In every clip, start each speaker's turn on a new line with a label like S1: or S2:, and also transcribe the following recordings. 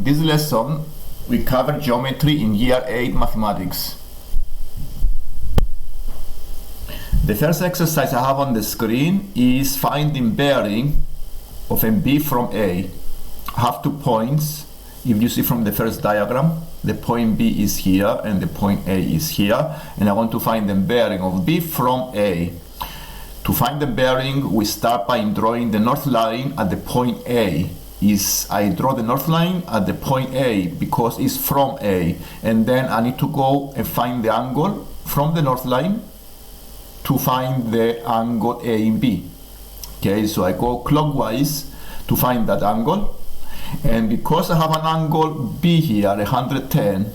S1: this lesson, we cover geometry in Year 8 mathematics. The first exercise I have on the screen is finding bearing of a B from A. I have 2 points. If you see from the first diagram, the point B is here and the point A is here, and I want to find the bearing of B from A. To find the bearing, we start by drawing the north line at the point A. I draw the north line at the point A because it's from A, and then I need to go and find the angle from the north line to find the angle A in B. Okay, so I go clockwise to find that angle, and because I have an angle B here, 110,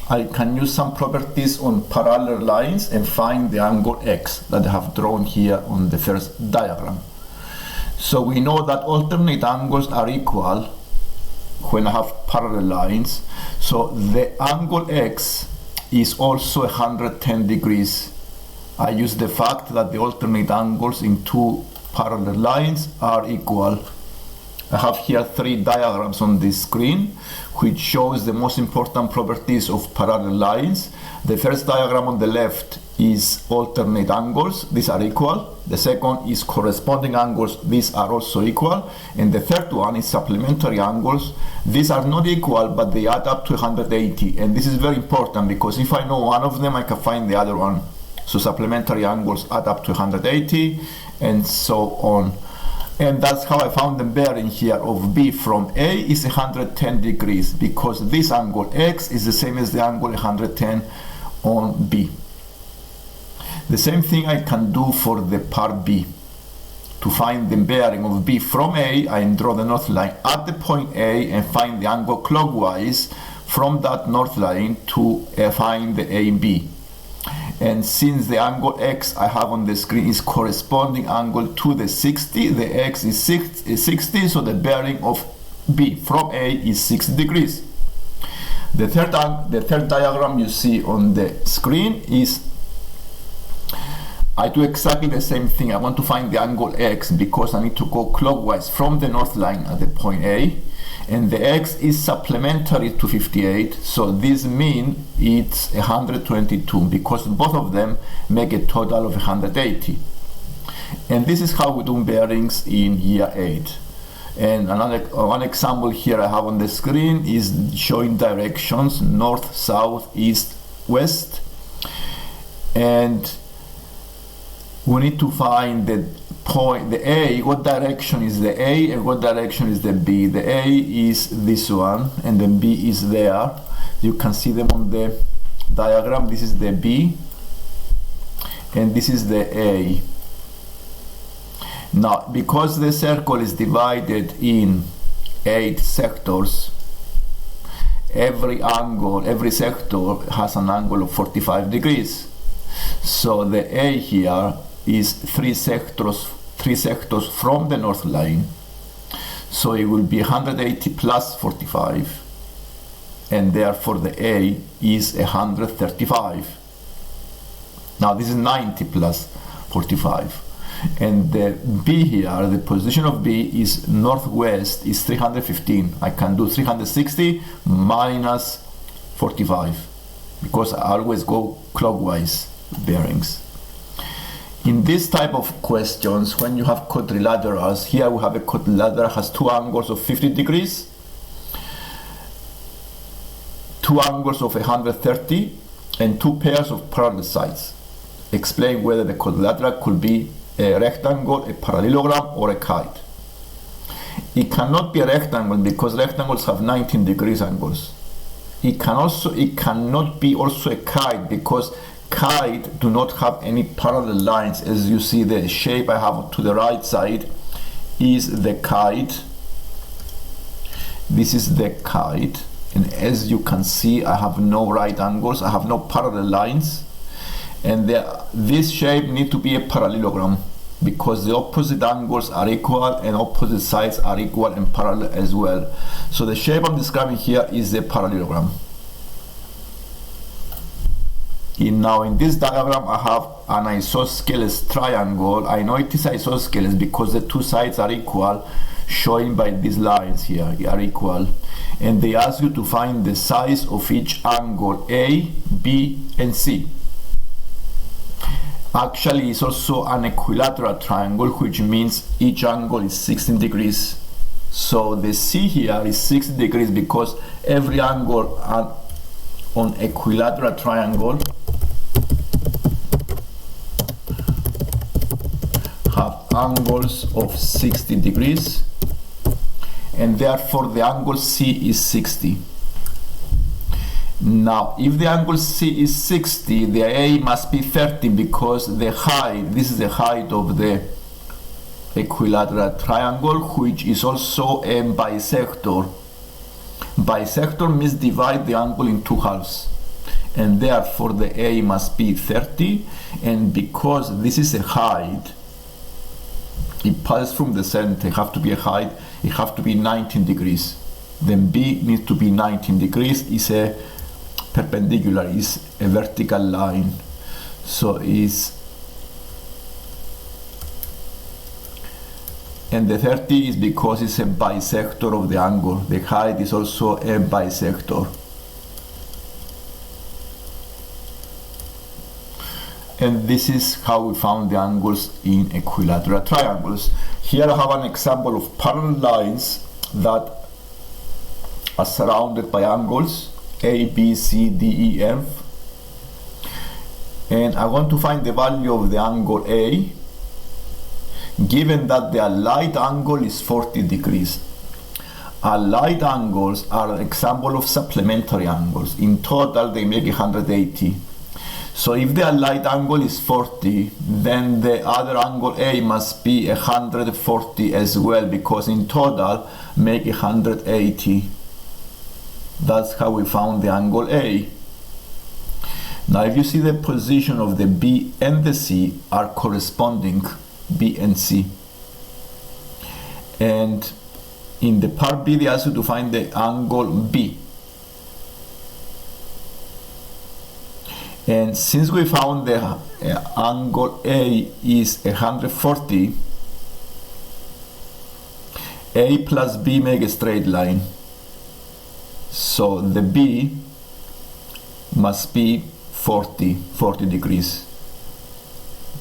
S1: I can use some properties on parallel lines and find the angle X that I have drawn here on the first diagram. So we know that alternate angles are equal when I have parallel lines. So the angle X is also 110 degrees. I use the fact that the alternate angles in 2 parallel lines are equal. I have here 3 diagrams on this screen which shows the most important properties of parallel lines. The first diagram on the left is alternate angles, these are equal. The second is corresponding angles, these are also equal. And the third one is supplementary angles. These are not equal, but they add up to 180. And this is very important because if I know one of them, I can find the other one. So supplementary angles add up to 180 and so on. And that's how I found the bearing here of B from A is 110 degrees because this angle X is the same as the angle 110 on B. The same thing I can do for the part B. To find the bearing of B from A, I draw the north line at the point A and find the angle clockwise from that north line to find the A and B. And since the angle X I have on the screen is corresponding angle to the 60, the X is 60, so the bearing of B from A is 60 degrees. The third diagram you see on the screen is I do exactly the same thing. I want to find the angle X because I need to go clockwise from the north line at the point A, and the X is supplementary to 58, so this means it's 122 because both of them make a total of 180. And this is how we do bearings in Year 8. And one example here I have on the screen is showing directions north, south, east, west, and we need to find the point, the A, what direction is the A and what direction is the B. The A is this one and the B is there. You can see them on the diagram. This is the B and this is the A. Now, because the circle is divided in 8 sectors, every sector has an angle of 45 degrees. So the A here is 3 sectors from the north line, so it will be 180 plus 45, and therefore the A is 135. Now this is 90 plus 45, and the B here, the position of B is northwest, is 315. I can do 360 minus 45 because I always go clockwise bearings. In this type of questions, when you have quadrilaterals, here we have a quadrilateral has 2 angles of 50 degrees, 2 angles of 130, and 2 pairs of parallel sides. Explain whether the quadrilateral could be a rectangle, a parallelogram, or a kite. It cannot be a rectangle because rectangles have 19 degrees angles. It cannot be also a kite because kite do not have any parallel lines. As you see, the shape I have to the right side is the kite. This is the kite, and as you can see, I have no right angles, I have no parallel lines, and this shape need to be a parallelogram because the opposite angles are equal and opposite sides are equal and parallel as well. So the shape I'm describing here is a parallelogram. Now in this diagram I have an isosceles triangle. I know it is isosceles because the 2 sides are equal, showing by these lines here are equal. and they ask you to find the size of each angle A, B, and C. Actually, it's also an equilateral triangle, which means each angle is 16 degrees. So the C here is 60 degrees because every angle on equilateral triangle have angles of 60 degrees, and therefore the angle C is 60. Now, if the angle C is 60, the A must be 30 because the height, this is the height of the equilateral triangle, which is also a bisector. Bisector means divide the angle in two halves, and therefore the A must be 30, and because this is a height, it passes from the center, it have to be a height, it have to be 19 degrees. Then B needs to be 19 degrees, is a perpendicular, is a vertical line. So is, and the 30 is because it's a bisector of the angle. The height is also a bisector. And this is how we found the angles in equilateral triangles. Here I have an example of parallel lines that are surrounded by angles A, B, C, D, E, F. And I want to find the value of the angle A, given that the allied angle is 40 degrees. Allied angles are an example of supplementary angles. In total, they make 180. So if the allied angle is 40, then the other angle A must be 140 as well, because in total make 180. That's how we found the angle A. Now if you see, the position of the B and the C are corresponding, B and C. And in the part B, they ask you to find the angle B. And since we found the angle A is 140, A plus B make a straight line. So the B must be 40 degrees.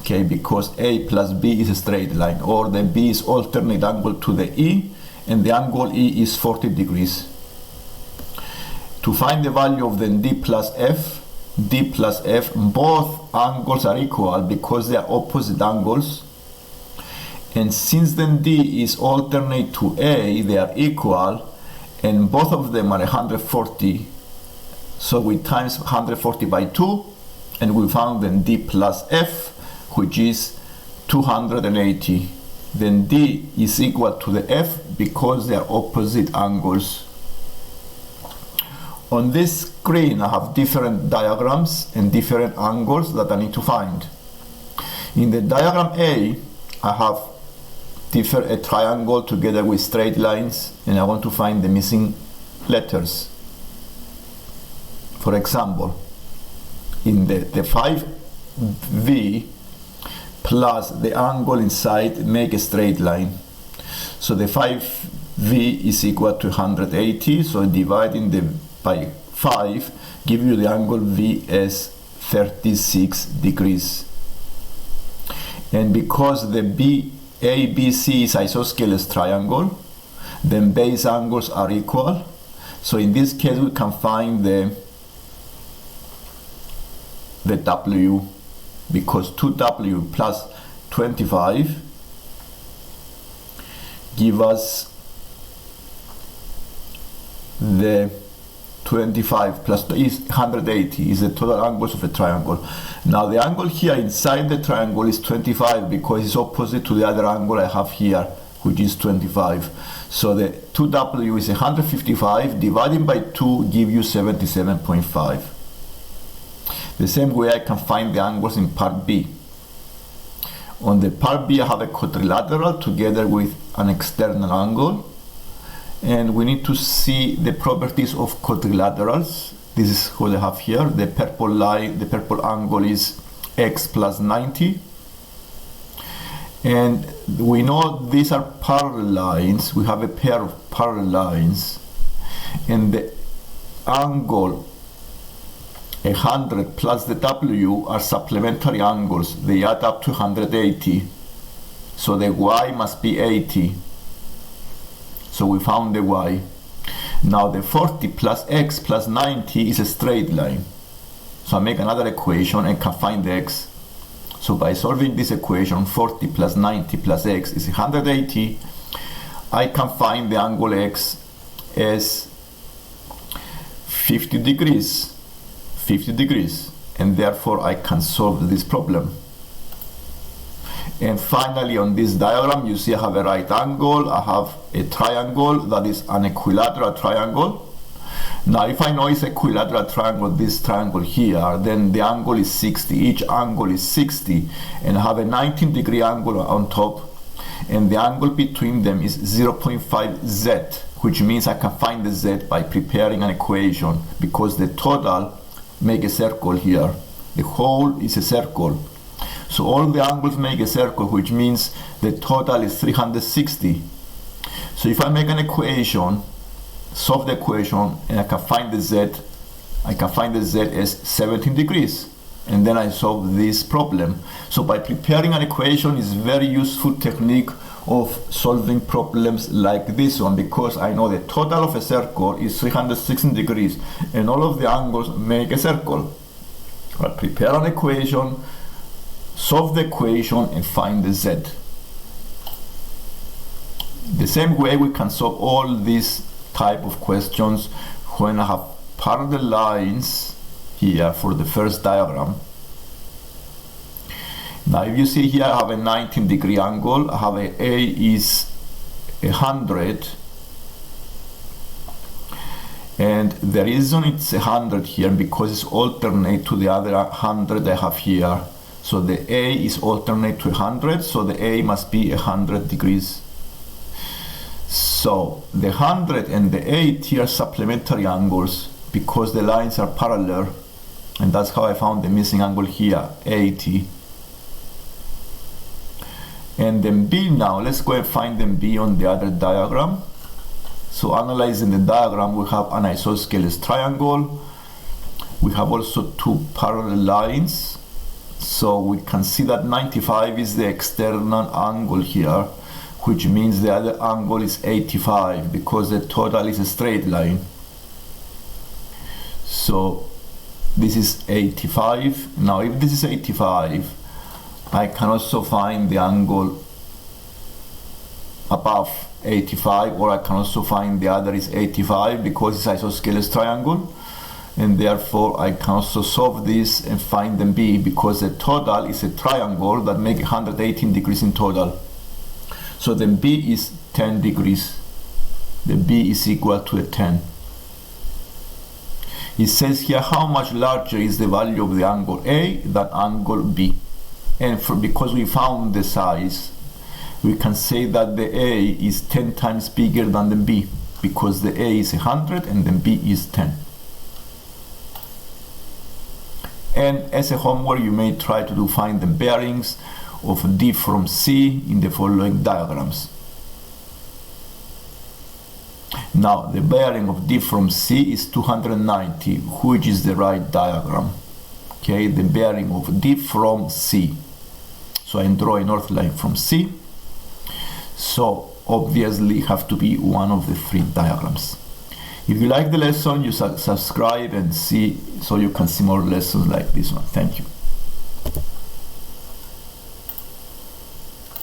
S1: Okay, because A plus B is a straight line, or the B is alternate angle to the E, and the angle E is 40 degrees. To find the value of the D plus F, both angles are equal because they are opposite angles. And since then D is alternate to A, they are equal, and both of them are 140. So we times 140 by 2, and we found then D plus F, which is 280. Then D is equal to the F because they are opposite angles. On this screen, I have different diagrams and different angles that I need to find. In the diagram A, I have a triangle together with straight lines, and I want to find the missing letters. For example, in the 5V plus the angle inside make a straight line. So the 5V is equal to 180, so dividing by 5 give you the angle V as 36 degrees. And because the ABC is isosceles triangle, then base angles are equal. So in this case we can find the W, because 2W plus 25 give us the 25 plus is 180 is the total angles of a triangle. Now the angle here inside the triangle is 25 because it's opposite to the other angle I have here, which is 25. So the 2W is 155, dividing by 2 give you 77.5. The same way I can find the angles in part B. On the part B I have a quadrilateral together with an external angle, and we need to see the properties of quadrilaterals. This is what I have here. The purple line, the purple angle is x plus 90. And we know these are parallel lines. We have a pair of parallel lines. and the angle 100 plus the W are supplementary angles. They add up to 180. So the Y must be 80. So we found the Y. Now the 40 plus X plus 90 is a straight line. So I make another equation and can find the X. So by solving this equation, 40 plus 90 plus X is 180. I can find the angle X as 50 degrees. 50 degrees, and therefore I can solve this problem. And finally, on this diagram, you see I have a right angle, I have a triangle that is an equilateral triangle. Now if I know it's equilateral triangle, this triangle here, then the angle is 60. Each angle is 60, and I have a 19-degree angle on top, and the angle between them is 0.5 Z, which means I can find the Z by preparing an equation, because the total make a circle here. The whole is a circle. So all the angles make a circle, which means the total is 360. So if I make an equation, solve the equation, and I can find the Z, I can find the Z as 17 degrees. And then I solve this problem. So by preparing an equation is very useful technique of solving problems like this one, because I know the total of a circle is 316 degrees and all of the angles make a circle. I prepare an equation, solve the equation, and find the Z. The same way we can solve all these type of questions when I have parallel lines here for the first diagram. Now if you see here, I have a 19-degree angle, I have A is 100, and the reason it's 100 here because it's alternate to the other 100 I have here. So the A is alternate to 100, so the A must be 100 degrees. So the 100 and the 80 are supplementary angles because the lines are parallel, and that's how I found the missing angle here, 80. And then B now, let's go and find them B on the other diagram. So analyzing the diagram, we have an isosceles triangle. We have also two parallel lines. So we can see that 95 is the external angle here, which means the other angle is 85 because the total is a straight line. So this is 85. Now if this is 85, I can also find the angle above 85, or I can also find the other is 85 because it's isosceles triangle, and therefore I can also solve this and find them B because the total is a triangle that makes 118 degrees in total. So then B is 10 degrees. The B is equal to a 10. It says here how much larger is the value of the angle A than angle B. And because we found the size, we can say that the A is 10 times bigger than the B, because the A is 100 and the B is 10. And as a homework, you may try to find the bearings of D from C in the following diagrams. Now, the bearing of D from C is 290, which is the right diagram. Okay, the bearing of D from C. So I draw a north line from C. So obviously have to be one of the three diagrams. If you like the lesson, you subscribe and see so you can see more lessons like this one. Thank you.